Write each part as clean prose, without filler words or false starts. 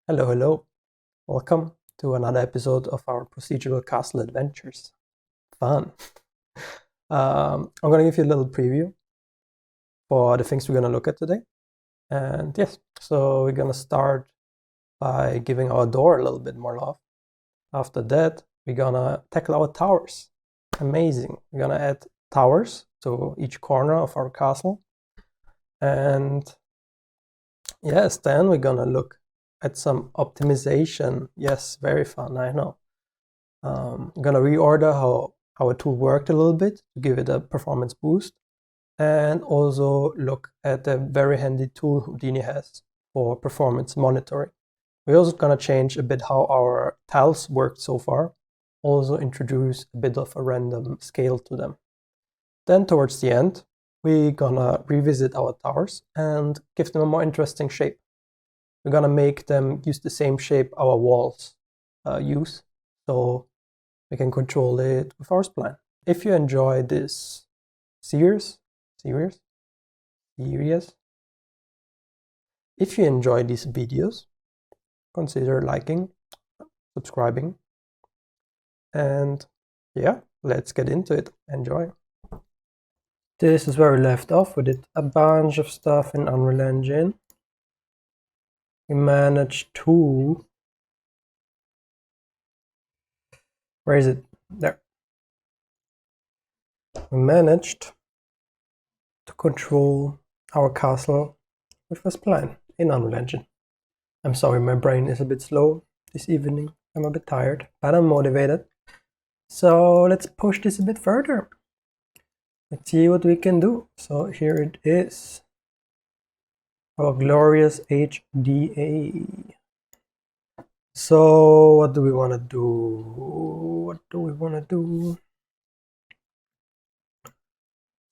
Hello, hello. Welcome to another episode of our procedural castle adventures. Fun. I'm going to give you a little preview for the things we're going to look at today. And yes, so we're going to start by giving our door a little bit more love. After that, we're going to tackle our towers. Amazing. We're going to add towers to each corner of our castle. And yes, then we're going to look at some optimization. Yes, very fun, I know. I'm gonna reorder how our tool worked a little bit to give it a performance boost, and also look at the very handy tool Houdini has for performance monitoring. We're also gonna change a bit how our tiles worked so far, also introduce a bit of a random scale to them. Then towards the end, we're gonna revisit our towers and give them a more interesting shape. We're gonna make them use the same shape our walls use, so we can control it with our spline. If you enjoy this series, if you enjoy these videos, consider liking, subscribing, and yeah, let's get into it. Enjoy. This is where we left off. We did a bunch of stuff in Unreal Engine. We managed to... Where is it? There. We managed to control our castle with a spline in Unreal Engine. I'm sorry, my brain is a bit slow this evening. I'm a bit tired, but I'm motivated. So let's push this a bit further. Let's see what we can do. So here it is. Our glorious HDA. So what do we want to do?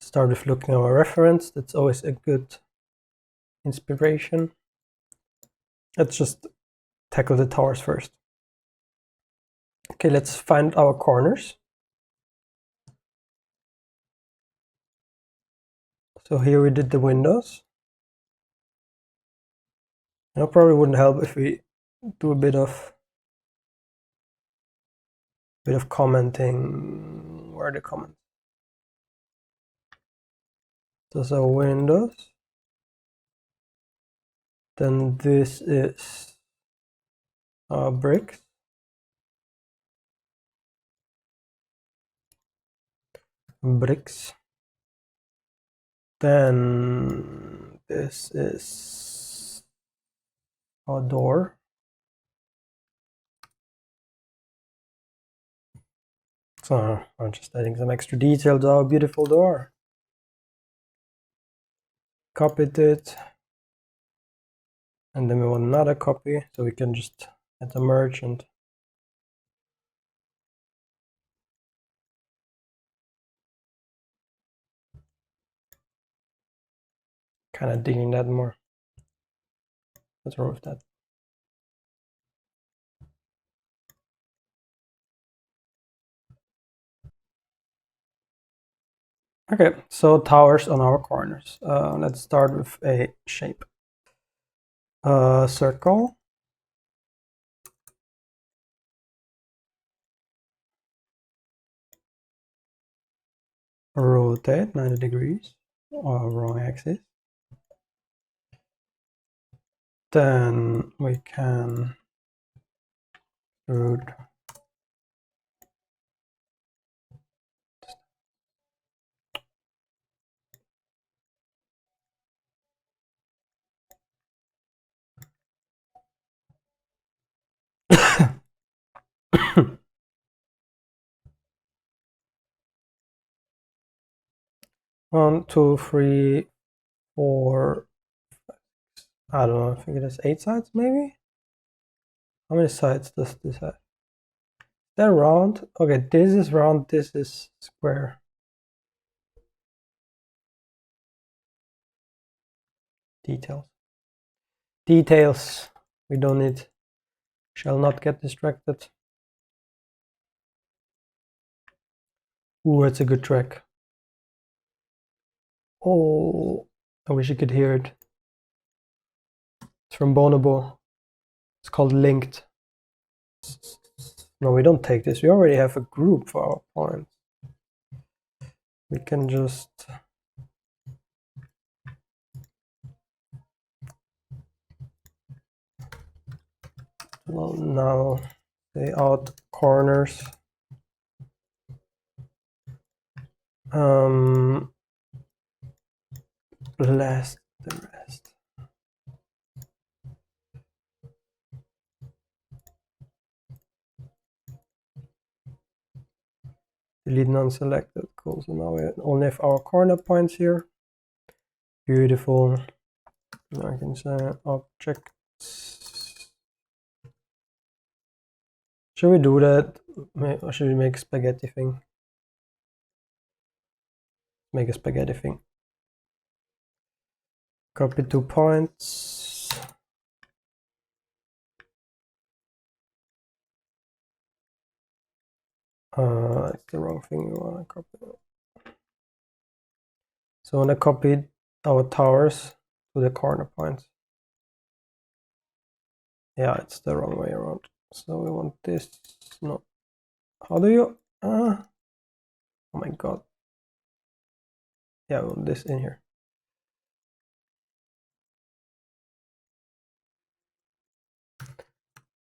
Start with looking at our reference. That's always a good inspiration. Let's just tackle the towers first. Okay, let's find our corners. So here we did the windows. It probably wouldn't help if we do a bit of commenting. Where are the comments? Those are windows. Then this is our bricks. Then this is our door. So I'm just adding some extra detail to our beautiful door. Copied it. And then we want another copy, so we can just add a merge and kind of digging that more. What's wrong with that? Okay, so towers on our corners. Let's start with a shape. Circle. Rotate 90 degrees, or wrong axis. Then we can root one, two, three, four, I don't know, I think it has 8 sides maybe? How many sides does this have? They're round. Okay, this is round, this is square. Details. We don't need. Shall not get distracted. Ooh, it's a good track. Oh, I wish you could hear it. It's from Bonobo. It's called linked. No, we don't take this. We already have a group for our points. We can just now say out corners. Blast the rest. Delete non-selected. Cool. So now we only have our corner points here. Beautiful. Now I can say objects. Should we do that? Or should we make a spaghetti thing? Make a spaghetti thing. Copy 2 points. It's the wrong thing we want to copy. So I want to copy our towers to the corner points. Yeah, it's the wrong way around. So we want this. No. How do you? Oh my god. Yeah, we want this in here.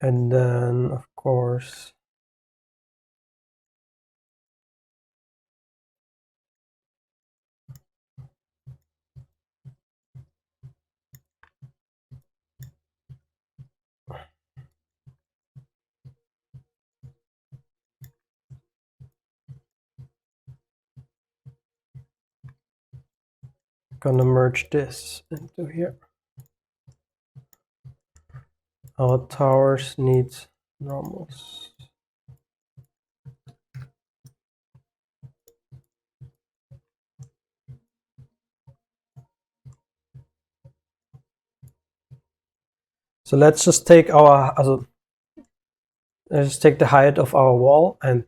And then, of course, gonna merge this into here. Our towers need normals. So let's just take our, let's just take the height of our wall and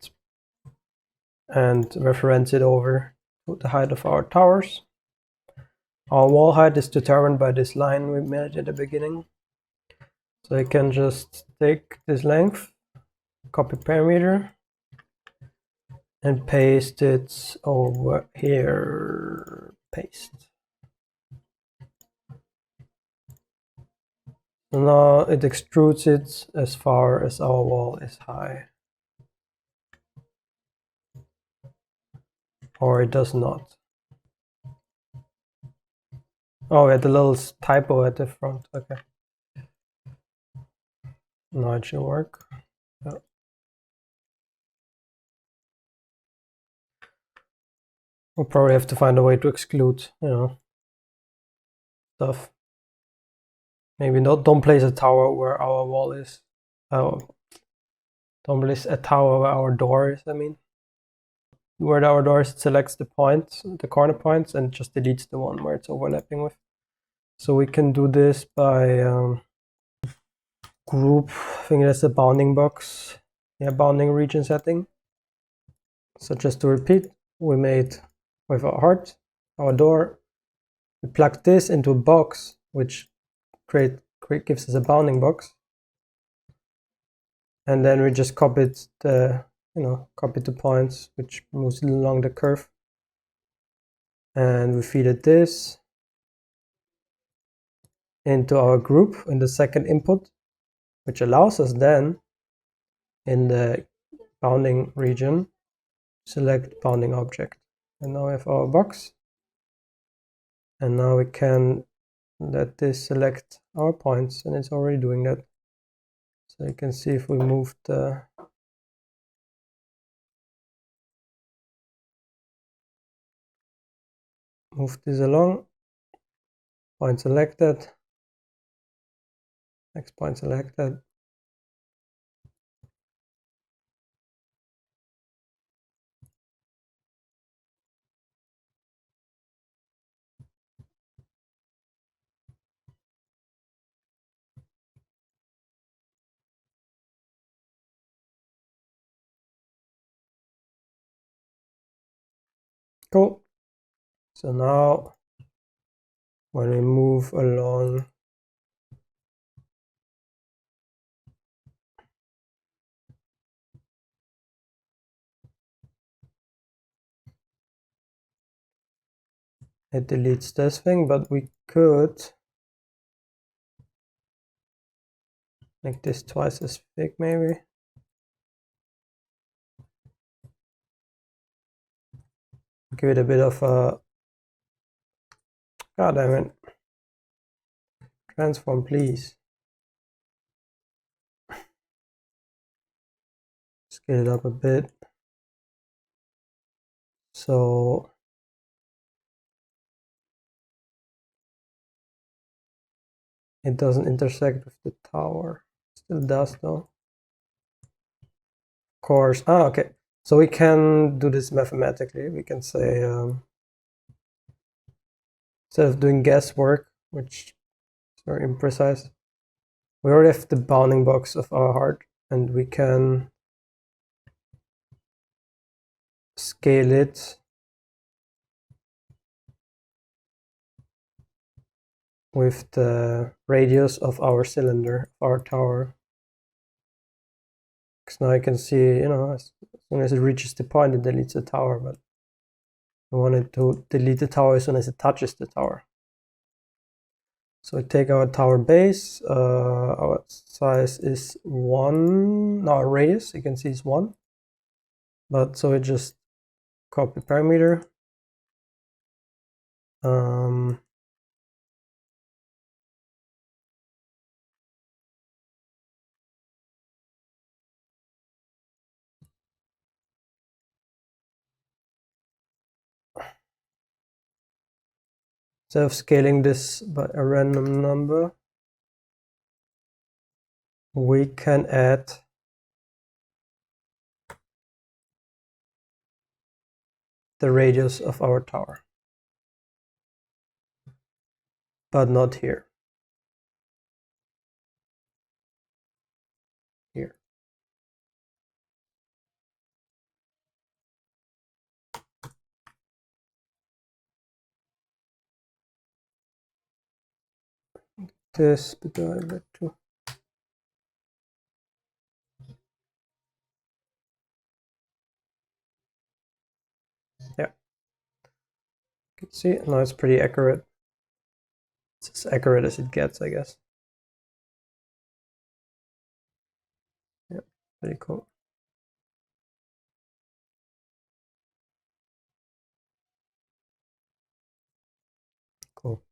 reference it over to the height of our towers. Our wall height is determined by this line we made at the beginning. So I can just take this length, copy parameter, and paste it over here. Paste. So now it extrudes it as far as our wall is high. Or it does not. Oh, we had a little typo at the front. Okay. Now it should work. Yeah. We'll probably have to find a way to exclude, stuff. Maybe don't place a tower where our wall is. Oh, don't place a tower where our door is, I mean. Where our door is, it selects the points, the corner points, and just deletes the one where it's overlapping with. So we can do this by group, I think that's a bounding box. Yeah, bounding region setting. So just to repeat, we made with our heart, our door, we plugged this into a box, which gives us a bounding box. And then we just copied the, copied the points, which moves along the curve. And we feeded this into our group in the second input, which allows us then in the bounding region, select bounding object. And now we have our box. And now we can let this select our points, and it's already doing that. So you can see if we move this along, point selected, next point selected. Cool. So now when we move along it deletes this thing, but we could make this twice as big, maybe. Give it a bit of a... God damn it. Transform, please. Scale it up a bit. So it doesn't intersect with the tower. Still does though. Of course. Okay. So we can do this mathematically. We can say instead of doing guesswork, which is very imprecise, we already have the bounding box of our heart, and we can scale it with the radius of our cylinder, our tower. Because now I can see, you know, as soon as it reaches the point, it deletes the tower, but I want it to delete the tower as soon as it touches the tower. So we take our tower base, our size is 1, no, our radius, you can see is 1. But so we just copy parameter. Instead of scaling this by a random number, we can add the radius of our tower, but not here. Here. This divided by 2. Yeah. You can see now it's pretty accurate. It's as accurate as it gets, I guess. Yeah, pretty cool. Cool.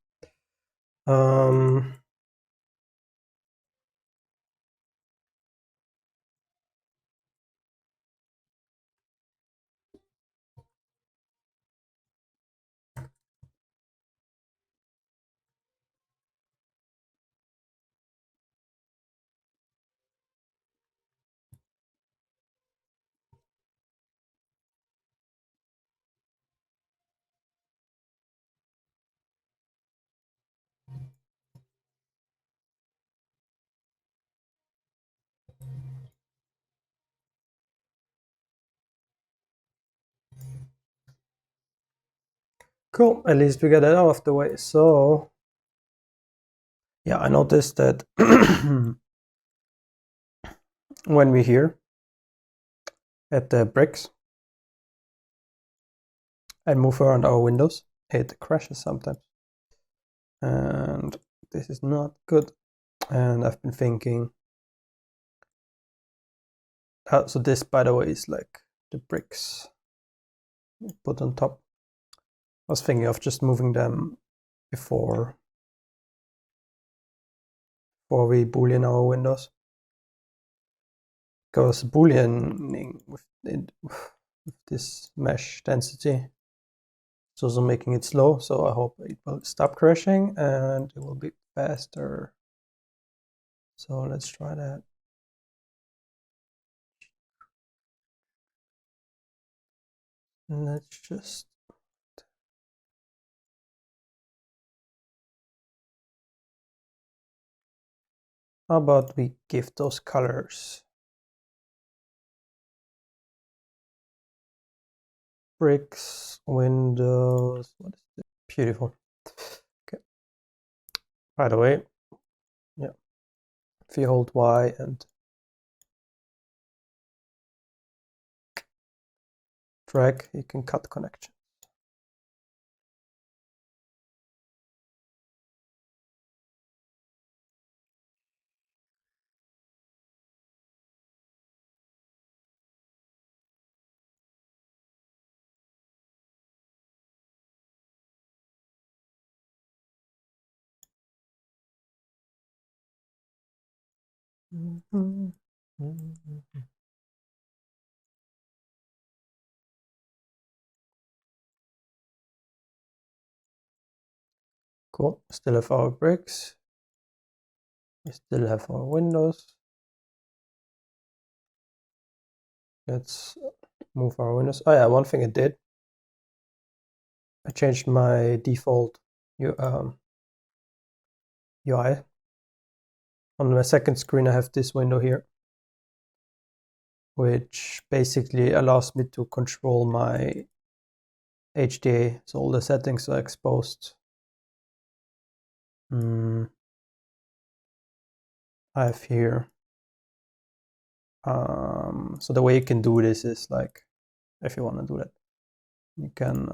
Cool, at least we got that out of the way. So yeah, I noticed that when we're here at the bricks and move around our windows, it crashes sometimes. And this is not good. And I've been thinking, so this, by the way, is like the bricks put on top. I was thinking of just moving them before we Boolean our windows. Because Booleaning with this mesh density is also making it slow, so I hope it will stop crashing and it will be faster. So let's try that. Let's just how about we give those colors? Bricks, windows, what is it? Beautiful. Okay. By the way, yeah, if you hold Y and drag, you can cut connection. Cool. Still have our bricks. We still have our windows. Let's move our windows. Oh yeah, one thing I did. I changed my default UI. On my second screen, I have this window here, which basically allows me to control my HDA. So all the settings are exposed. I have here. So the way you can do this is like, if you want to do that, you can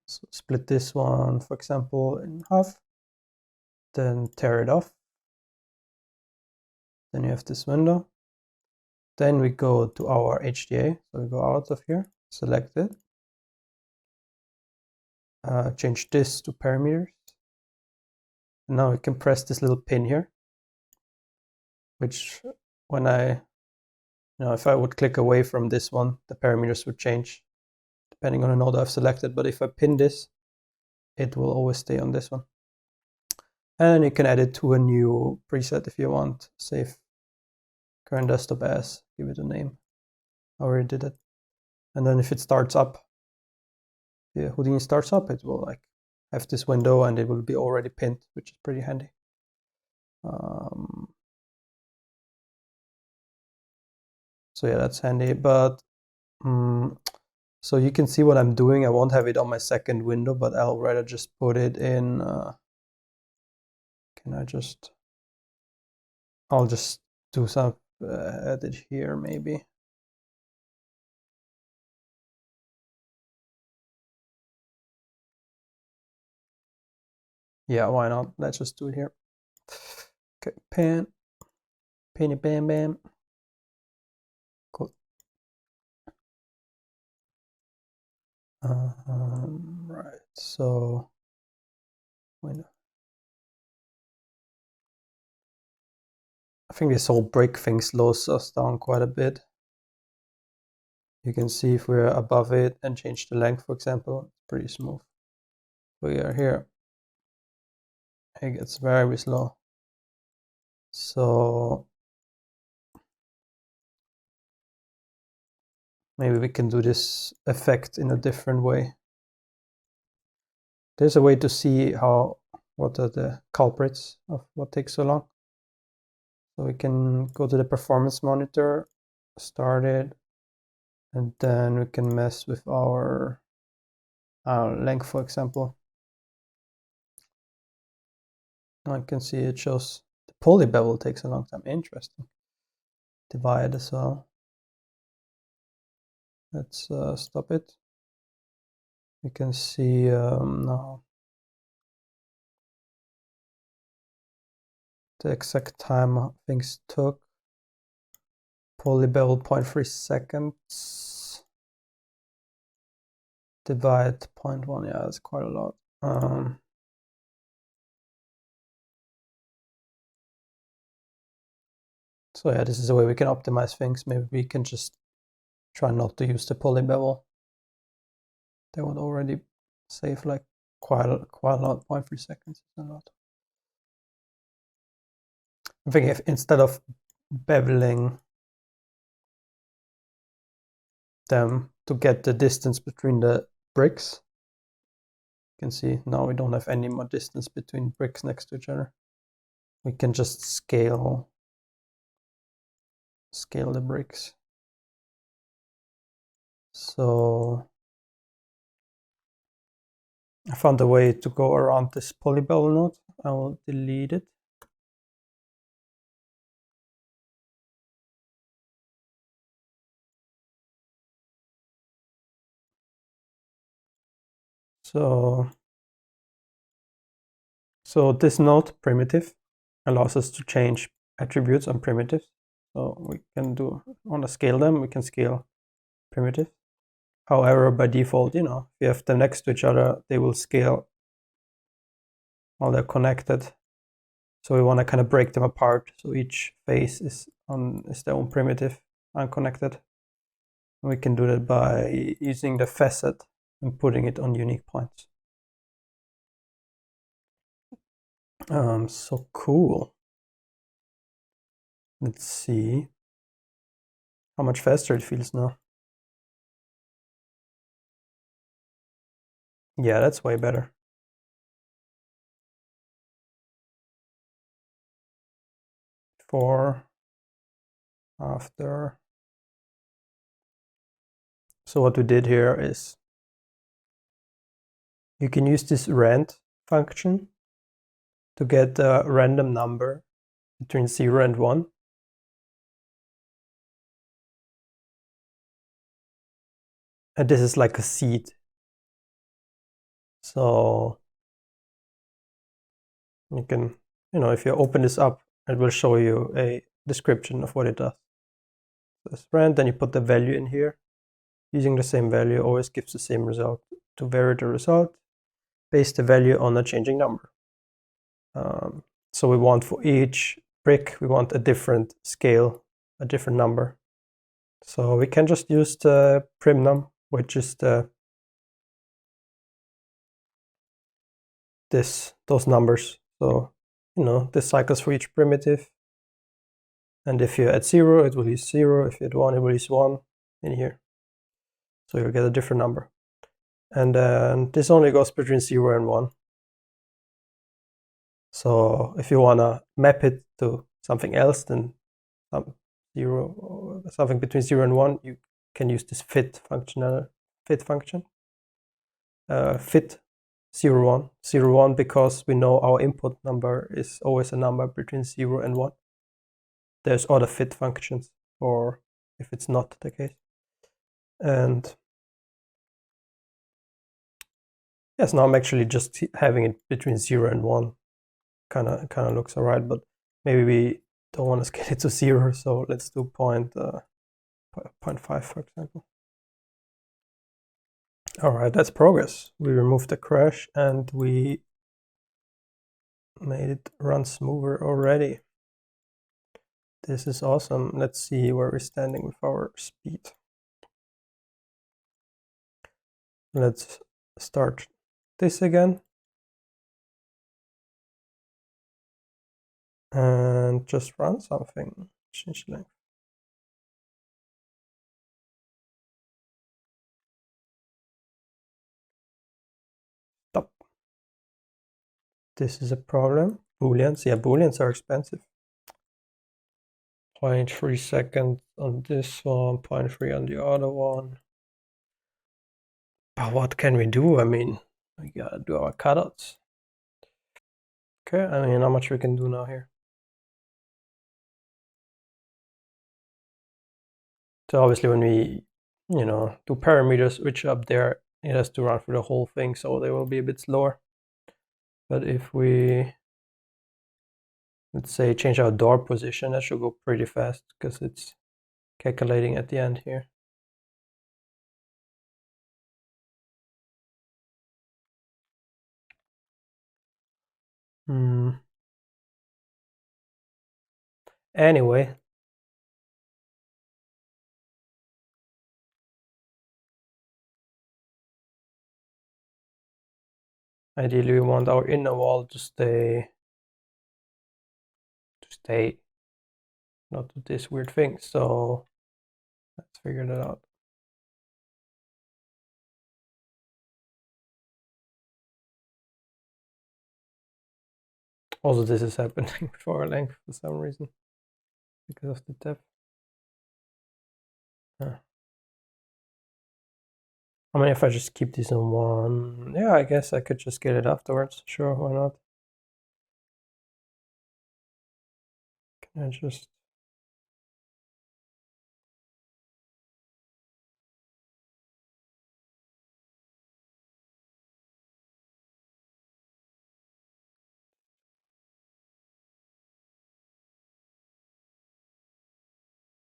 split this one, for example, in half, then tear it off. Then you have this window. Then we go to our HDA. So we go out of here, select it, change this to parameters. And now we can press this little pin here, which when if I would click away from this one, the parameters would change depending on the node I've selected. But if I pin this, it will always stay on this one. And you can add it to a new preset if you want. Save current desktop as, give it a name. I already did it. And then if it starts up, the Houdini starts up, it will like have this window and it will be already pinned, which is pretty handy. So yeah, that's handy. But so you can see what I'm doing. I won't have it on my second window, but I'll rather just put it in. I'll just do some edit here maybe. Yeah, why not? Let's just do it here. Okay, pinny, bam, bam. Cool. Right, so window. I think this whole break thing slows us down quite a bit. You can see if we're above it and change the length, for example, it's pretty smooth. We are here. It gets very slow. So maybe we can do this effect in a different way. There's a way to see what are the culprits of what takes so long. So we can go to the performance monitor, start it, and then we can mess with our length, for example. I can see it shows the poly bevel takes a long time. Interesting. Divide as well. Let's stop it. You can see now the exact time things took. Poly bevel 0.3 seconds. Divide 0.1. Yeah, that's quite a lot. So yeah, this is a way we can optimize things. Maybe we can just try not to use the poly bevel. That would already save like quite a lot. 0.3 seconds is a lot. I think if instead of beveling them to get the distance between the bricks, you can see now we don't have any more distance between bricks next to each other. We can just scale the bricks. So I found a way to go around this poly bevel node. I will delete it. So this node primitive allows us to change attributes on primitives. So we can want to scale them, we can scale primitives. However, by default, if you have them next to each other, they will scale while they're connected. So we want to kind of break them apart. So each face is their own primitive, unconnected. And we can do that by using the facet and putting it on unique points. So cool. Let's see how much faster it feels now. Yeah, that's way better. Before, after. So what we did here is you can use this rand function to get a random number between 0 and 1. And this is like a seed. So you can, if you open this up, it will show you a description of what it does. So it's rand, then you put the value in here. Using the same value always gives the same result. To vary the result, base the value on a changing number. So we want for each brick, we want a different scale, a different number. So we can just use the primnum, which is those numbers. So, this cycles for each primitive. And if you add 0, it will use 0. If you add 1, it will use 1 in here. So you'll get a different number. And then this only goes between 0 and 1. So if you want to map it to something else than something between 0 and 1, you can use this fit function. Fit 0, 1. 0, 1, because we know our input number is always a number between 0 and 1. There's other fit functions for if it's not the case. And yes, now I'm actually just having it between 0 and 1. Kind of looks alright, but maybe we don't want to scale it to 0, so let's do 0.5, for example. Alright, that's progress. We removed the crash and we made it run smoother already. This is awesome. Let's see where we're standing with our speed. Let's start this again. And just run something. Change length. Stop. This is a problem. Booleans. Yeah, Booleans are expensive. 0.3 seconds on this one, 0.3 on the other one. But what can we do? I mean, we gotta do our cutouts. Okay, I mean, how much we can do now here? So obviously when we, do parameters, which up there, it has to run through the whole thing, so they will be a bit slower. But if we, let's say, change our door position, that should go pretty fast because it's calculating at the end here. Anyway, ideally we want our inner wall to stay not do this weird thing, so let's figure that out. Also, this is happening for our length for some reason because of the depth. I mean, if I just keep this on 1, yeah, I guess I could just get it afterwards. Sure, why not? Can I just...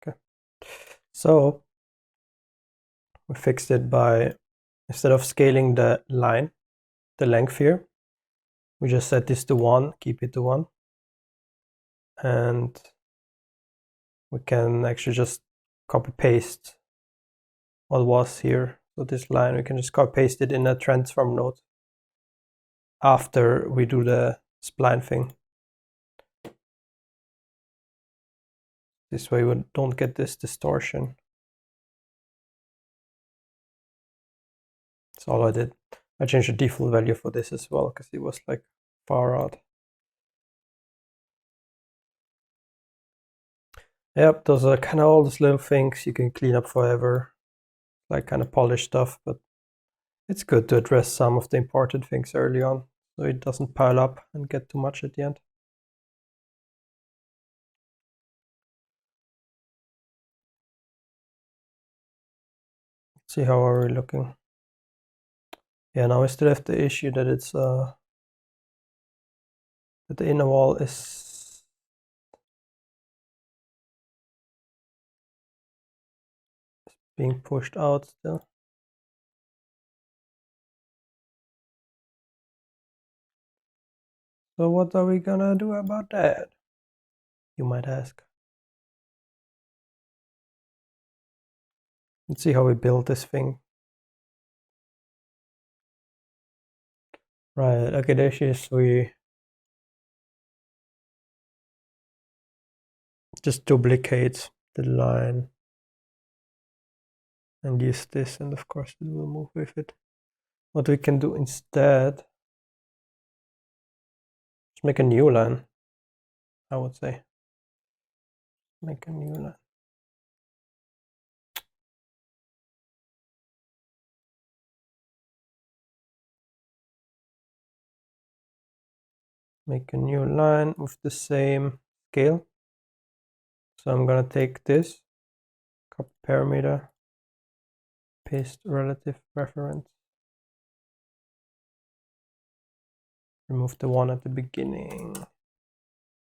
Okay. So we fixed it by, instead of scaling the line, the length here, we just set this to 1, keep it to 1. and we can actually just copy paste what was here. So this line, we can just copy paste it in a transform node after we do the spline thing. This way we don't get this distortion. That's all I did. I changed the default value for this as well because it was like far out. Yep, those are kind of all those little things you can clean up forever, like kind of polish stuff, but it's good to address some of the important things early on so it doesn't pile up and get too much at the end. Let's see, how are we looking? Yeah, now I still have the issue that it's that the inner wall is being pushed out still. So what are we gonna do about that, you might ask? Let's see how we build this thing. Right, okay, there she is. We just duplicate the line and use this, and of course it will move with it. What we can do instead is make a new line, I would say. Make a new line. Make a new line with the same scale. So I'm gonna take this, copy parameter, paste relative reference, remove the one at the beginning.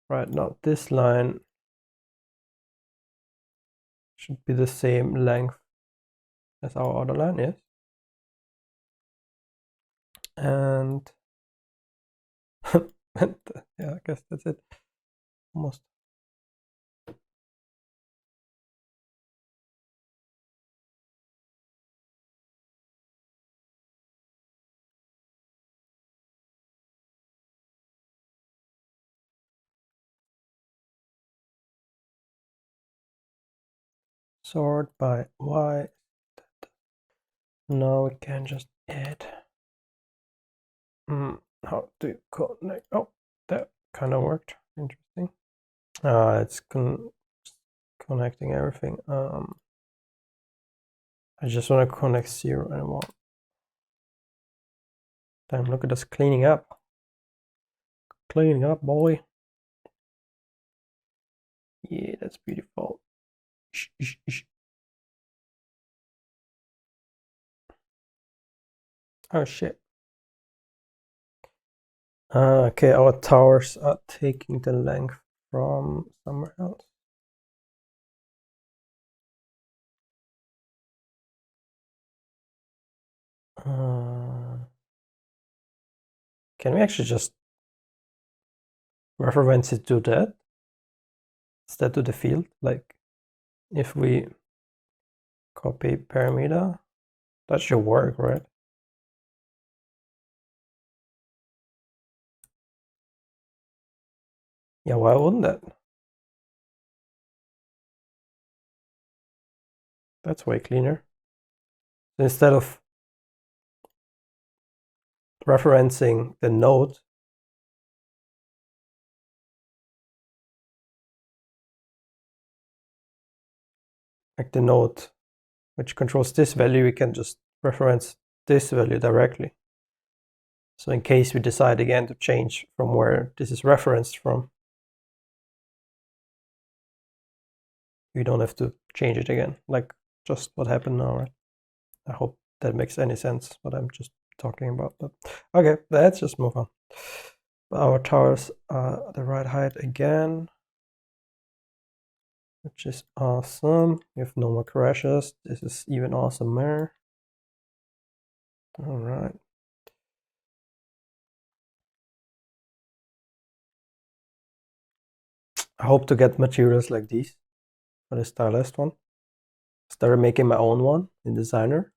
Right, now this line should be the same length as our other line, yes. And yeah, I guess that's it. Almost. Sort by Y. Now we can just add. How do you connect? Oh, that kind of worked. Interesting. It's connecting everything. I just want to connect 0 and 1. Damn, look at us cleaning up. Cleaning up, boy. Yeah, that's beautiful. Oh shit. Okay, our towers are taking the length from somewhere else. Can we actually just reference it to that instead to the field? Like if we copy parameter, that should work, right? Yeah, why wouldn't that? That's way cleaner. So instead of referencing the node, like the node which controls this value, we can just reference this value directly. So in case we decide again to change from where this is referenced from, we don't have to change it again, like just what happened now, right? I hope that makes any sense, what I'm just talking about. But okay, let's just move on. Our towers are the right height again, which is awesome. We have no more crashes. This is even awesomer. All right. I hope to get materials like these for the stylized one. Started making my own one in Designer.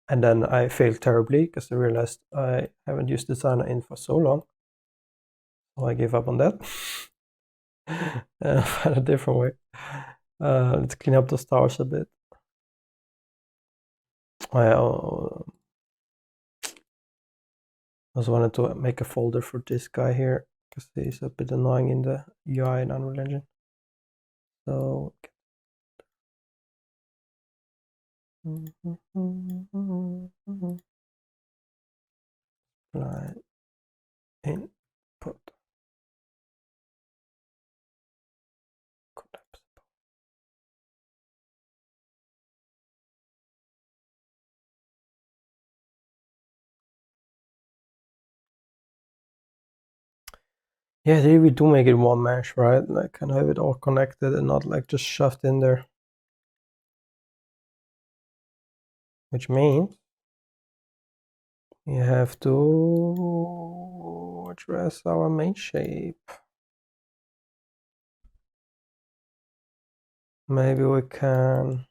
And then I failed terribly because I realized I haven't used Designer in for so long. So I gave up on that. Find a different way. Let's clean up the stars a bit. I also wanted to make a folder for this guy here because he's a bit annoying in the UI in Unreal Engine. So Spline input collapse. Yeah, they we do make it one mesh, right? Like kind of have it all connected and not like just shoved in there. Which means we have to address our main shape. Maybe we can,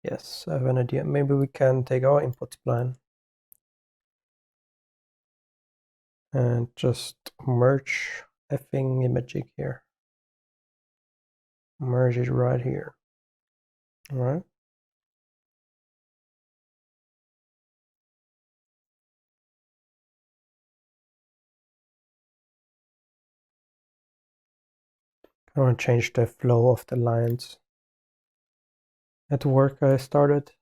yes, I have an idea. Maybe we can take our input spline and just merge effing imaging here. Merge it right here. All right. I want to change the flow of the lines. At work, I started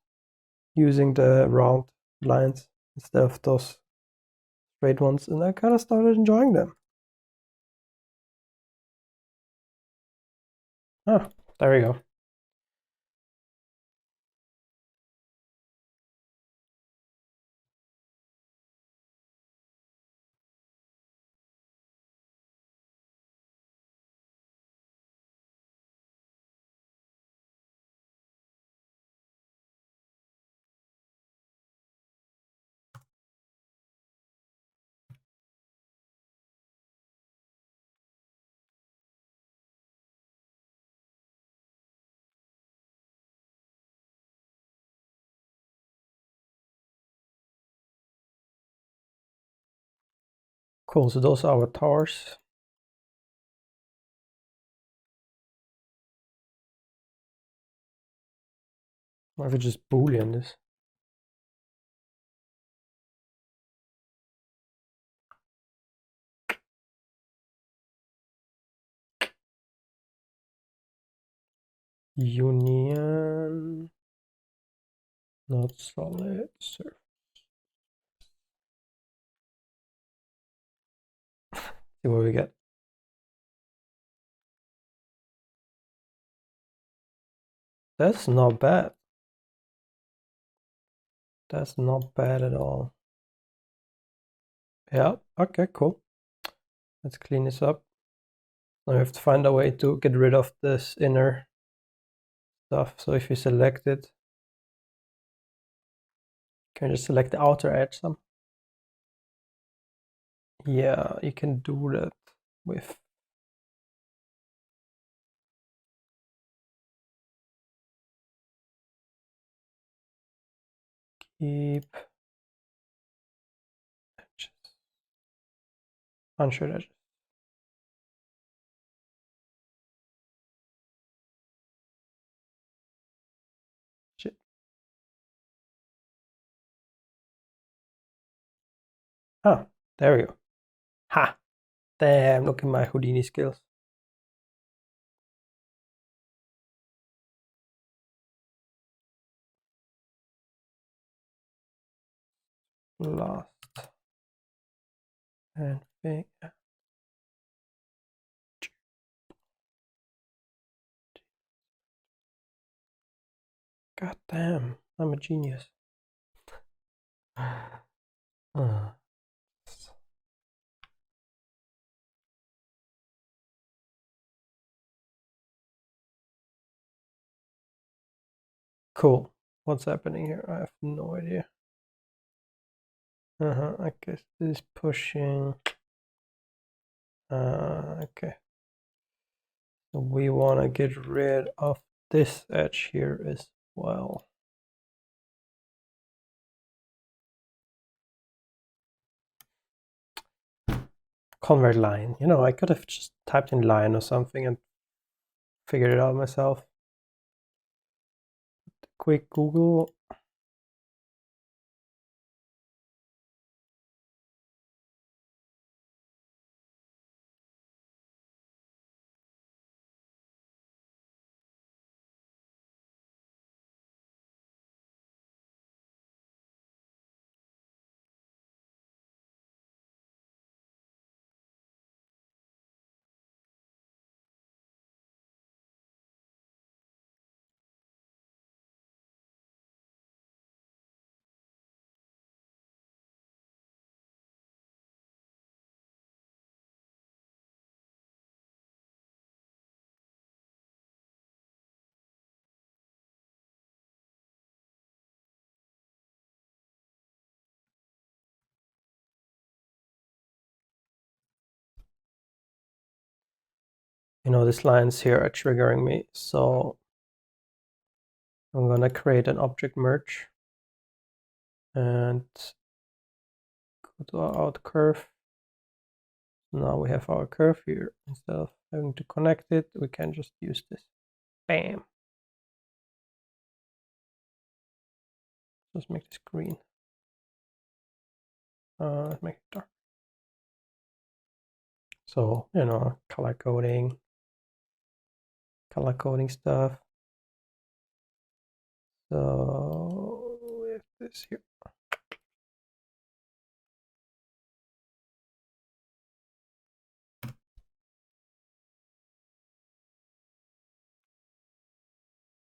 using the round lines instead of those straight ones, and I kind of started enjoying them. Ah, there we go. Cool, so those are our towers. What if we just Boolean this? Union, not solid surface. See what we get. That's not bad. That's not bad at all. Yeah, okay, cool. Let's clean this up. Now we have to find a way to get rid of this inner stuff. So if you select it, can you just select the outer edge some? Yeah, you can do that with keep edges, unshared edges. Shit. Ah, there we go. Ha! Damn, look at my Houdini skills. Lost and big. God damn, I'm a genius. Cool. What's happening here? I have no idea. I guess this is pushing. Okay. We want to get rid of this edge here as well. Convert line. You know, I could have just typed in line or something and figured it out myself. Quick Google. You know, these lines here are triggering me, so I'm gonna create an object merge and go to our out curve. Now we have our curve here. Instead of having to connect it, we can just use this. Bam. Let's make this green. Let's make it dark. So, you know, color coding stuff. So we have this here.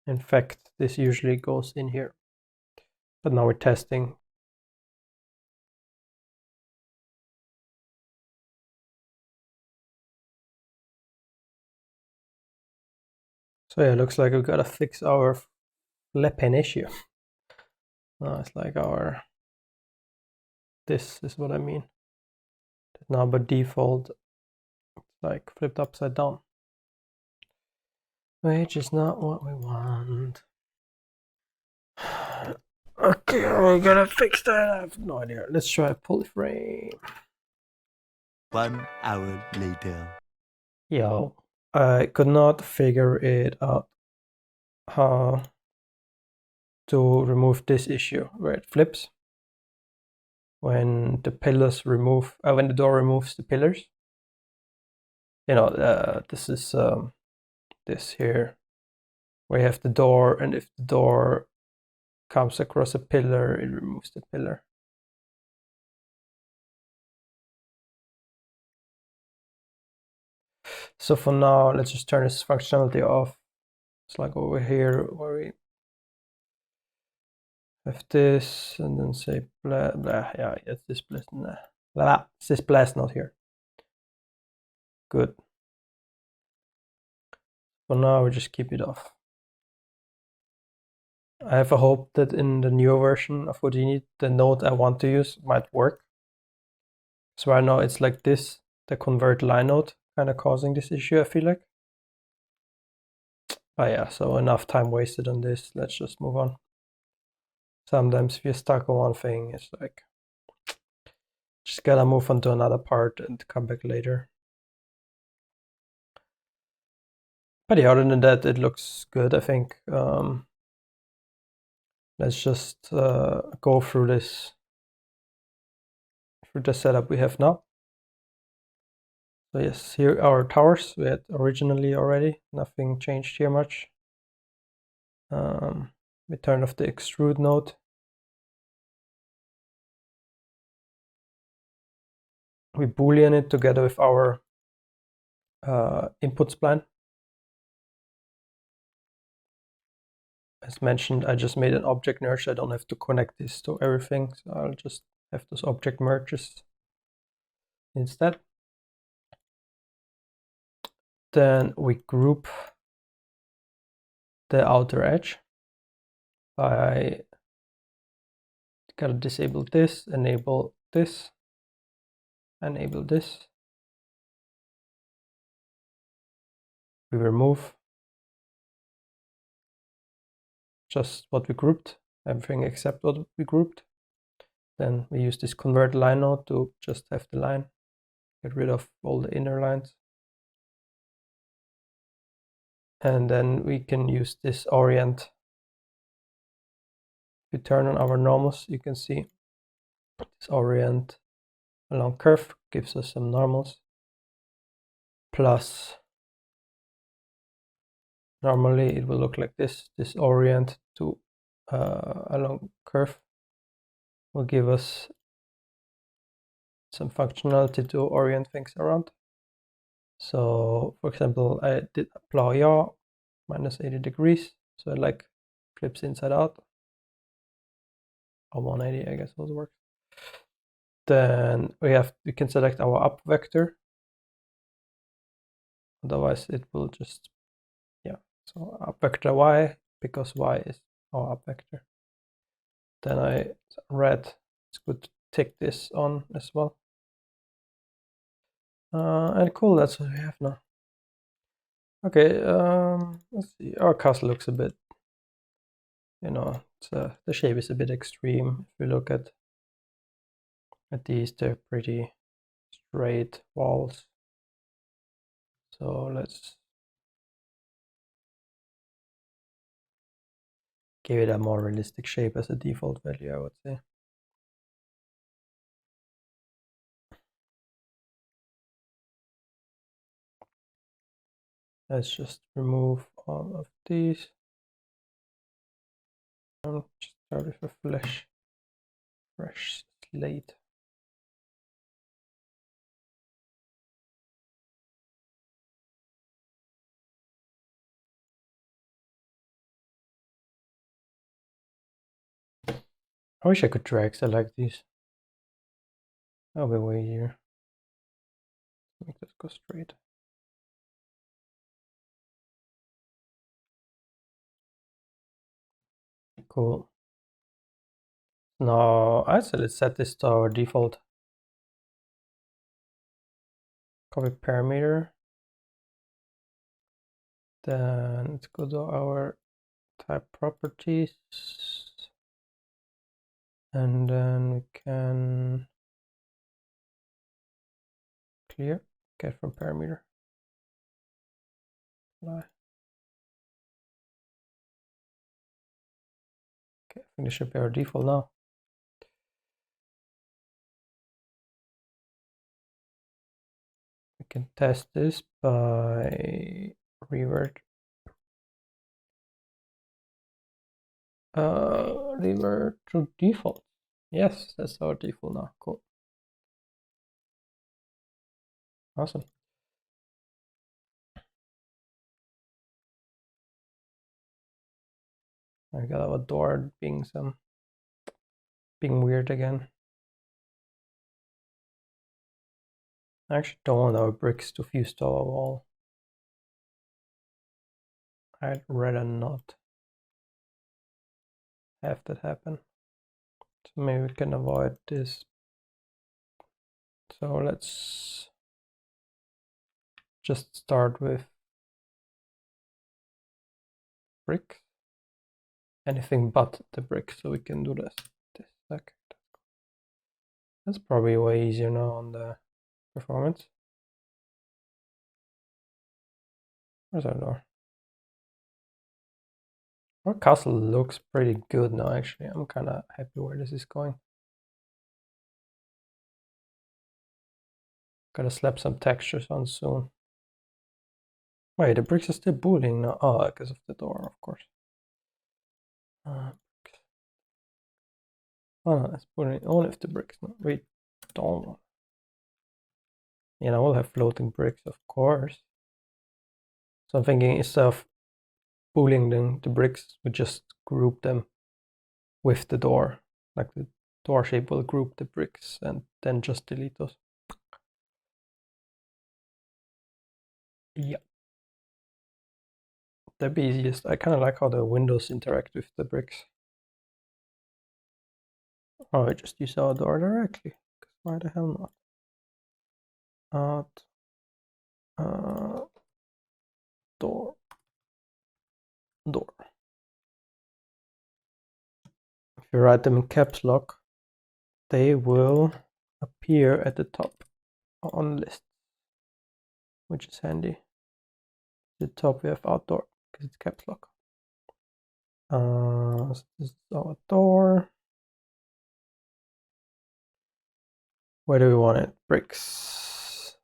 In fact, this usually goes in here, but now we're testing. So yeah, it looks like we've got to fix our flipping issue. It's like this is what I mean. Now by default, it's like flipped upside down, which is not what we want. Okay, we're gonna fix that. I have no idea. Let's try polyframe. 1 hour later. Yo, I could not figure it out how to remove this issue where it flips when the pillars remove, when the door removes the pillars. You know, this is this here where you have the door, and if the door comes across a pillar, it removes the pillar. So for now, let's just turn this functionality off. It's like over here where we have this and then say blah blah. Yeah, it's this blast. Nah. Blah, it's this blast not here. Good. For now, we just keep it off. I have a hope that in the newer version of Houdini, the node I want to use might work. So right now it's like this, the convert line node, kind of causing this issue, I feel like. But yeah, so enough time wasted on this. Let's just move on. Sometimes if you're stuck on one thing, it's like, just gotta move on to another part and come back later. But yeah, other than that, it looks good, I think. Let's just go through this, through the setup we have now. So yes, here are our towers we had originally already. Nothing changed here much. We turn off the extrude node. We Boolean it together with our input spline. As mentioned, I just made an object merge. I don't have to connect this to everything, so I'll just have those object merges instead. Then we group the outer edge by, gotta disable this, enable this, enable this. we remove just what we grouped, everything except what we grouped. Then we use this convert line node to just have the line, get rid of all the inner lines. And then we can use this orient. If we turn on our normals, you can see this orient along curve gives us some normals. Plus, normally it will look like this. This orient to along curve will give us some functionality to orient things around. So, for example, I did apply yaw minus 80 degrees, so it like flips inside out, or 180, I guess also works. Then we can select our up vector. Otherwise, it will just, yeah. So up vector y, because y is our up vector. Then red, it's good to take this on as well. And cool, that's what we have now. Okay, let's see. Our castle looks a bit, the shape is a bit extreme. If we look at these, they're pretty straight walls. So let's give it a more realistic shape as a default value, I would say. Let's just remove all of these. And just start with a fresh slate. I wish I could drag select these. That'll be way easier. Make this go straight. Cool. Now, let's set this to our default. Copy parameter. Then let's go to our type properties. And then we can clear, get from parameter. Apply. Okay, I think this should be our default now. We can test this by revert. Revert to default. Yes, that's our default now. Cool. Awesome. I got our door being weird again. I actually don't want our bricks to fuse to our wall. I'd rather not have that happen. So maybe we can avoid this. So let's just start with brick. Anything but the brick, so we can do this. Okay. That's probably way easier now on the performance. Where's our door? Our castle looks pretty good now, actually. I'm kind of happy where this is going. Gotta slap some textures on soon. Wait, the bricks are still booting now. Oh, because of the door, of course. Oh no, it's booting only if the bricks. No, we don't want. We'll have floating bricks, of course. So I'm thinking instead of booleaning the bricks, we just group them with the door. Like the door shape will group the bricks and then just delete those. Yeah. That'd be easiest. I kind of like how the windows interact with the bricks. Oh, I just use our door directly. Why the hell not? door, door. If you write them in caps lock, they will appear at the top on list, which is handy. At the top we have outdoor because it's caps lock. So this is our door. Where do we want it? Bricks.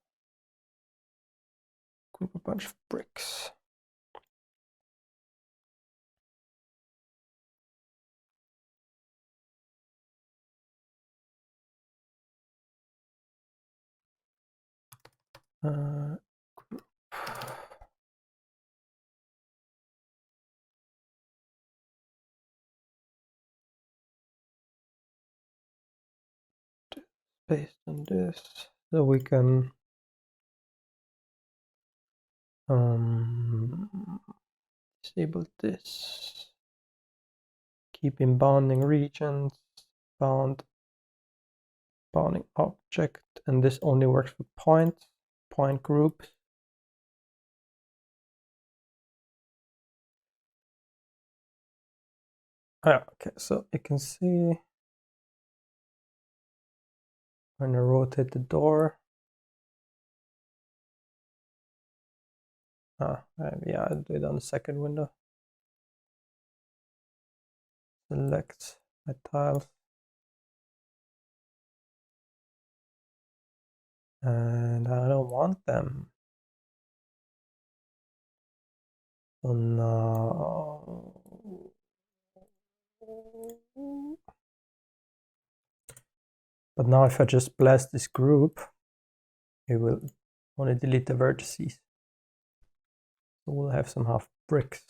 Group a bunch of bricks. Group. Based on this, so we can disable this. Keep in bounding regions, bounding object, and this only works for point groups. Okay, so you can see when I rotate the door. Yeah, I'll do it on the second window. Select my tiles. And I don't want them. So now, but now if I just blast this group, it will only delete the vertices. So we'll have some half bricks.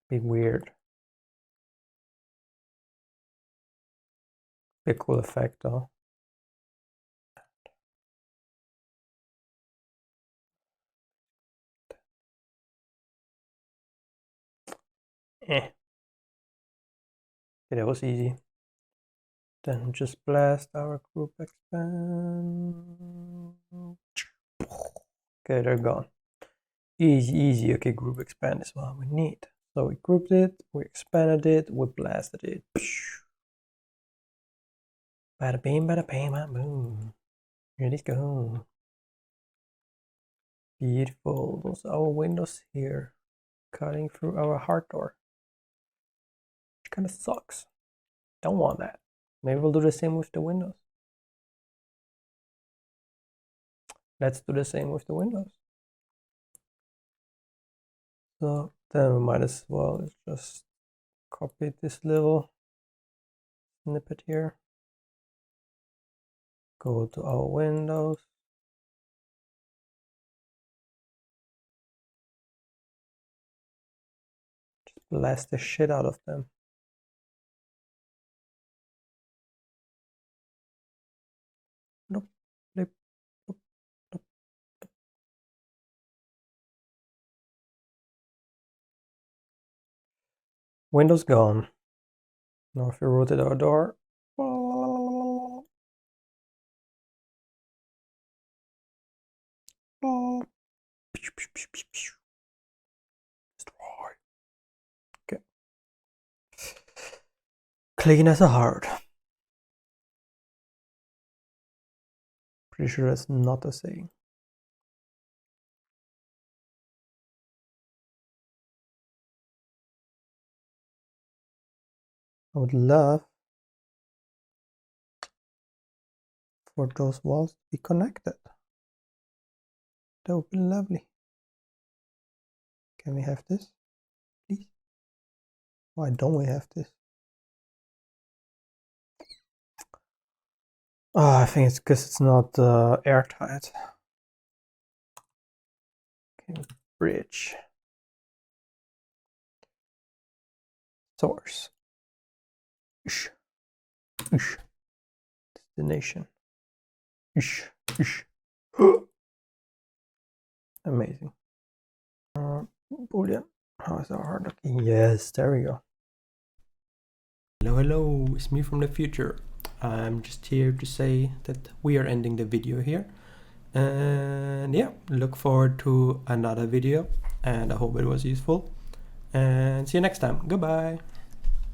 Be weird. Be a cool effect though. Okay, that was easy. Then just blast our group expand. Okay, they're gone. Easy. Okay, group expand is what we need. So we grouped it, we expanded it, we blasted it. Bada bing, bada bang, bada boom. Here it go. Beautiful. Those are our windows here, cutting through our hard door. Which kind of sucks. Don't want that. Maybe we'll do the same with the windows. Let's do the same with the windows. So then we might as well just copy this little snippet here. Go to our windows. Just blast the shit out of them. Nope. Nope. Nope. Nope. Nope. Windows gone. Now if we rotate our door. Destroy. Okay. Clean as a heart. Pretty sure that's not a saying. I would love for those walls to be connected. That would be lovely. Can we have this, please? Why don't we have this? Oh, I think it's because it's not airtight. Okay, bridge. Source. Ish. Ish. Destination. Ish. Ish. Amazing. Boolean. How is our hard looking? Yes, there we go. Hello, it's me from the future. I'm just here to say that we are ending the video here. And yeah, look forward to another video, and I hope it was useful. And see you next time. Goodbye.